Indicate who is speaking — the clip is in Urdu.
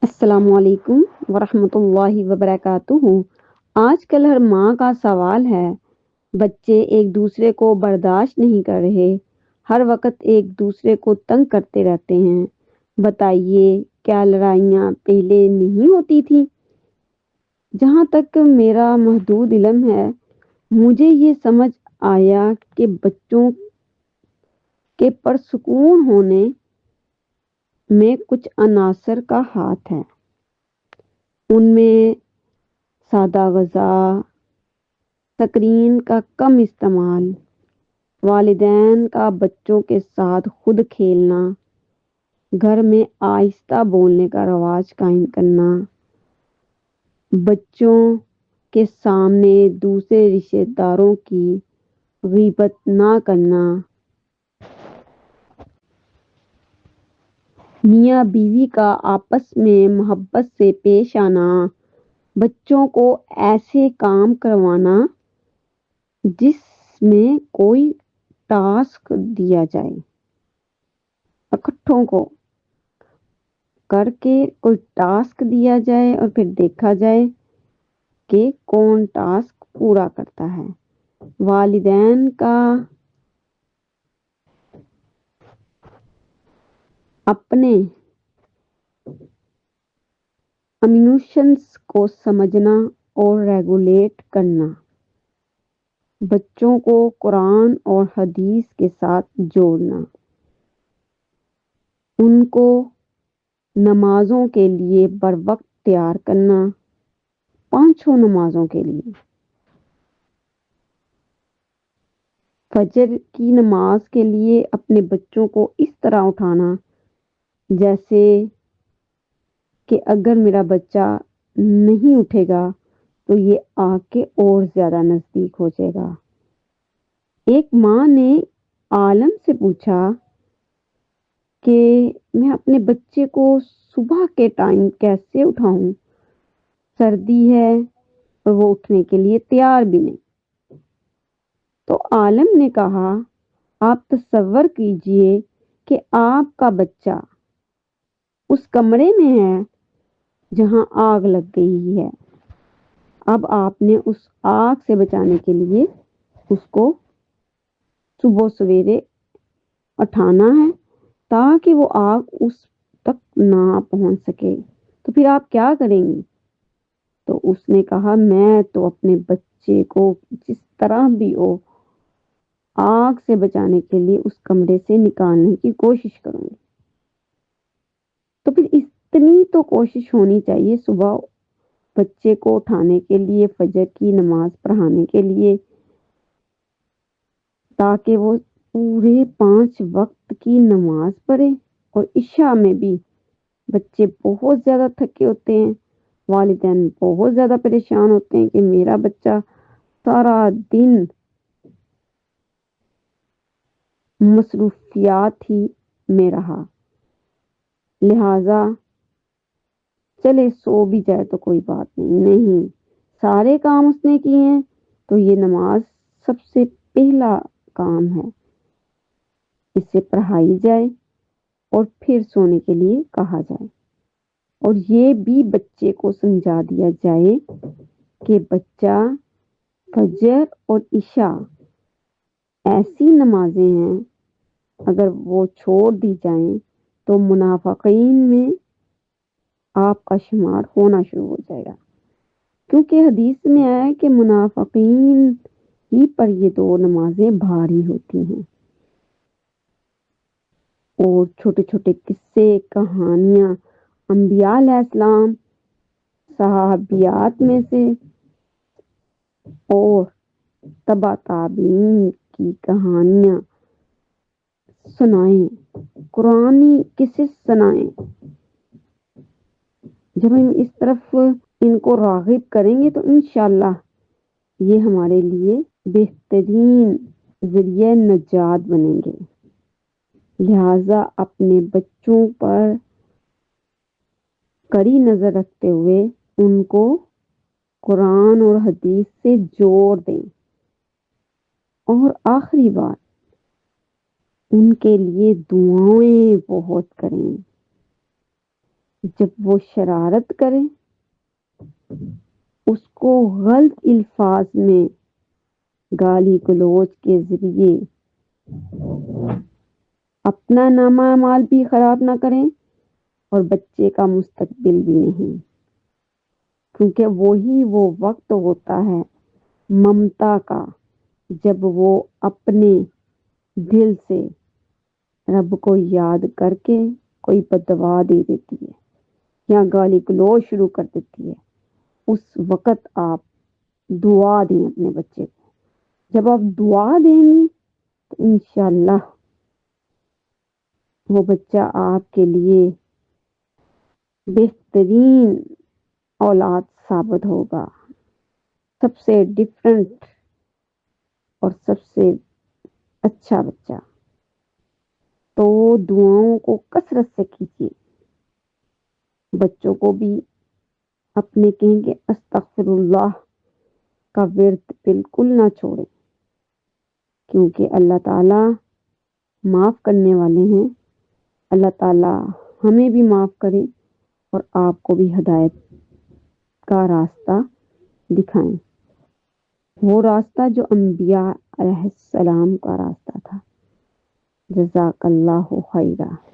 Speaker 1: السلام علیکم ورحمۃ اللہ وبرکاتہ۔ آج کل ہر ماں کا سوال ہے، بچے ایک دوسرے کو برداشت نہیں کر رہے، ہر وقت ایک دوسرے کو تنگ کرتے رہتے ہیں۔ بتائیے، کیا لڑائیاں پہلے نہیں ہوتی تھیں؟ جہاں تک میرا محدود علم ہے، مجھے یہ سمجھ آیا کہ بچوں کے پرسکون ہونے میں کچھ عناصر کا ہاتھ ہے۔ ان میں سادہ غذا، اسکرین کا کم استعمال، والدین کا بچوں کے ساتھ خود کھیلنا، گھر میں آہستہ بولنے کا رواج قائم کرنا، بچوں کے سامنے دوسرے رشتہ داروں کی غیبت نہ کرنا، میاں بیوی کا آپس میں محبت سے پیش آنا، بچوں کو ایسے کام کروانا جس میں کوئی ٹاسک دیا جائے، اکٹھوں کو کر کے کوئی ٹاسک دیا جائے اور پھر دیکھا جائے کہ کون ٹاسک پورا کرتا ہے۔ والدین کا اپنے ایموشنز کو سمجھنا اور ریگولیٹ کرنا، بچوں کو قرآن اور حدیث کے ساتھ جوڑنا، ان کو نمازوں کے لیے بروقت تیار کرنا، پانچوں نمازوں کے لیے، فجر کی نماز کے لیے اپنے بچوں کو اس طرح اٹھانا جیسے کہ اگر میرا بچہ نہیں اٹھے گا تو یہ آ کے اور زیادہ نزدیک ہو جائے گا۔ ایک ماں نے عالم سے پوچھا کہ میں اپنے بچے کو صبح کے ٹائم کیسے اٹھاؤں؟ سردی ہے اور وہ اٹھنے کے لیے تیار بھی نہیں۔ تو عالم نے کہا، آپ تصور کیجئے کہ آپ کا بچہ اس کمرے میں ہے جہاں آگ لگ گئی ہے۔ اب آپ نے اس آگ سے بچانے کے لیے اس کو صبح سویرے اٹھانا ہے تاکہ وہ آگ اس تک نہ پہنچ سکے۔ تو پھر آپ کیا کریں گی؟ تو اس نے کہا، میں تو اپنے بچے کو جس طرح بھی ہو آگ سے بچانے کے لیے اس کمرے سے نکالنے کی کوشش کروں گی۔ تو پھر اتنی تو کوشش ہونی چاہیے صبح بچے کو اٹھانے کے لیے، فجر کی نماز پڑھانے کے لیے، تاکہ وہ پورے 5 وقت کی نماز پڑھے۔ اور عشاء میں بھی بچے بہت زیادہ تھکے ہوتے ہیں، والدین بہت زیادہ پریشان ہوتے ہیں کہ میرا بچہ سارا دن مصروفیات ہی میں رہا، لہذا چلے سو بھی جائے تو کوئی بات نہیں، سارے کام اس نے کیے ہیں تو یہ نماز سب سے پہلا کام ہے، اسے پڑھائی جائے اور پھر سونے کے لیے کہا جائے۔ اور یہ بھی بچے کو سمجھا دیا جائے کہ بچہ فجر اور عشاء ایسی نمازیں ہیں، اگر وہ چھوڑ دی جائیں تو منافقین میں آپ کا شمار ہونا شروع ہو جائے گا، کیونکہ حدیث میں آیا ہے کہ منافقین ہی پر یہ 2 نمازیں بھاری ہوتی ہیں۔ اور چھوٹے چھوٹے قصے، کہانیاں انبیاء علیہ السلام، صحابیات میں سے اور تبع تابعین کی کہانیاں سنائیں، قرآنی قصص سنائیں۔ جب ہم اس طرف ان کو راغب کریں گے تو انشاءاللہ یہ ہمارے لیے بہترین ذریعہ نجات بنیں گے۔ لہذا اپنے بچوں پر کڑی نظر رکھتے ہوئے ان کو قرآن اور حدیث سے جوڑ دیں۔ اور آخری بات، ان کے لیے دعائیں بہت کریں۔ جب وہ شرارت کرے اس کو غلط الفاظ میں گالی گلوچ کے ذریعے اپنا نامہ اعمال بھی خراب نہ کریں اور بچے کا مستقبل بھی نہیں، کیونکہ وہی وہ وقت ہوتا ہے ممتا کا جب وہ اپنے دل سے رب کو یاد کر کے کوئی بددعا دے دیتی ہے یا گالی گلوچ شروع کر دیتی ہے۔ اس وقت آپ دعا دیں اپنے بچے کو۔ جب آپ دعا دیں گی تو انشاءاللہ وہ بچہ آپ کے لیے بہترین اولاد ثابت ہوگا، سب سے ڈفرینٹ اور سب سے اچھا بچہ۔ تو دعاؤں کو کثرت سے کیجیے، بچوں کو بھی اپنے کہیں کہ استغفر اللہ کا ورد بالکل نہ چھوڑیں، کیونکہ اللہ تعالی معاف کرنے والے ہیں۔ اللہ تعالی ہمیں بھی معاف کرے اور آپ کو بھی ہدایت کا راستہ دکھائیں، وہ راستہ جو انبیاء علیہ السلام کا راستہ تھا۔ جزاک اللہ خیرہ۔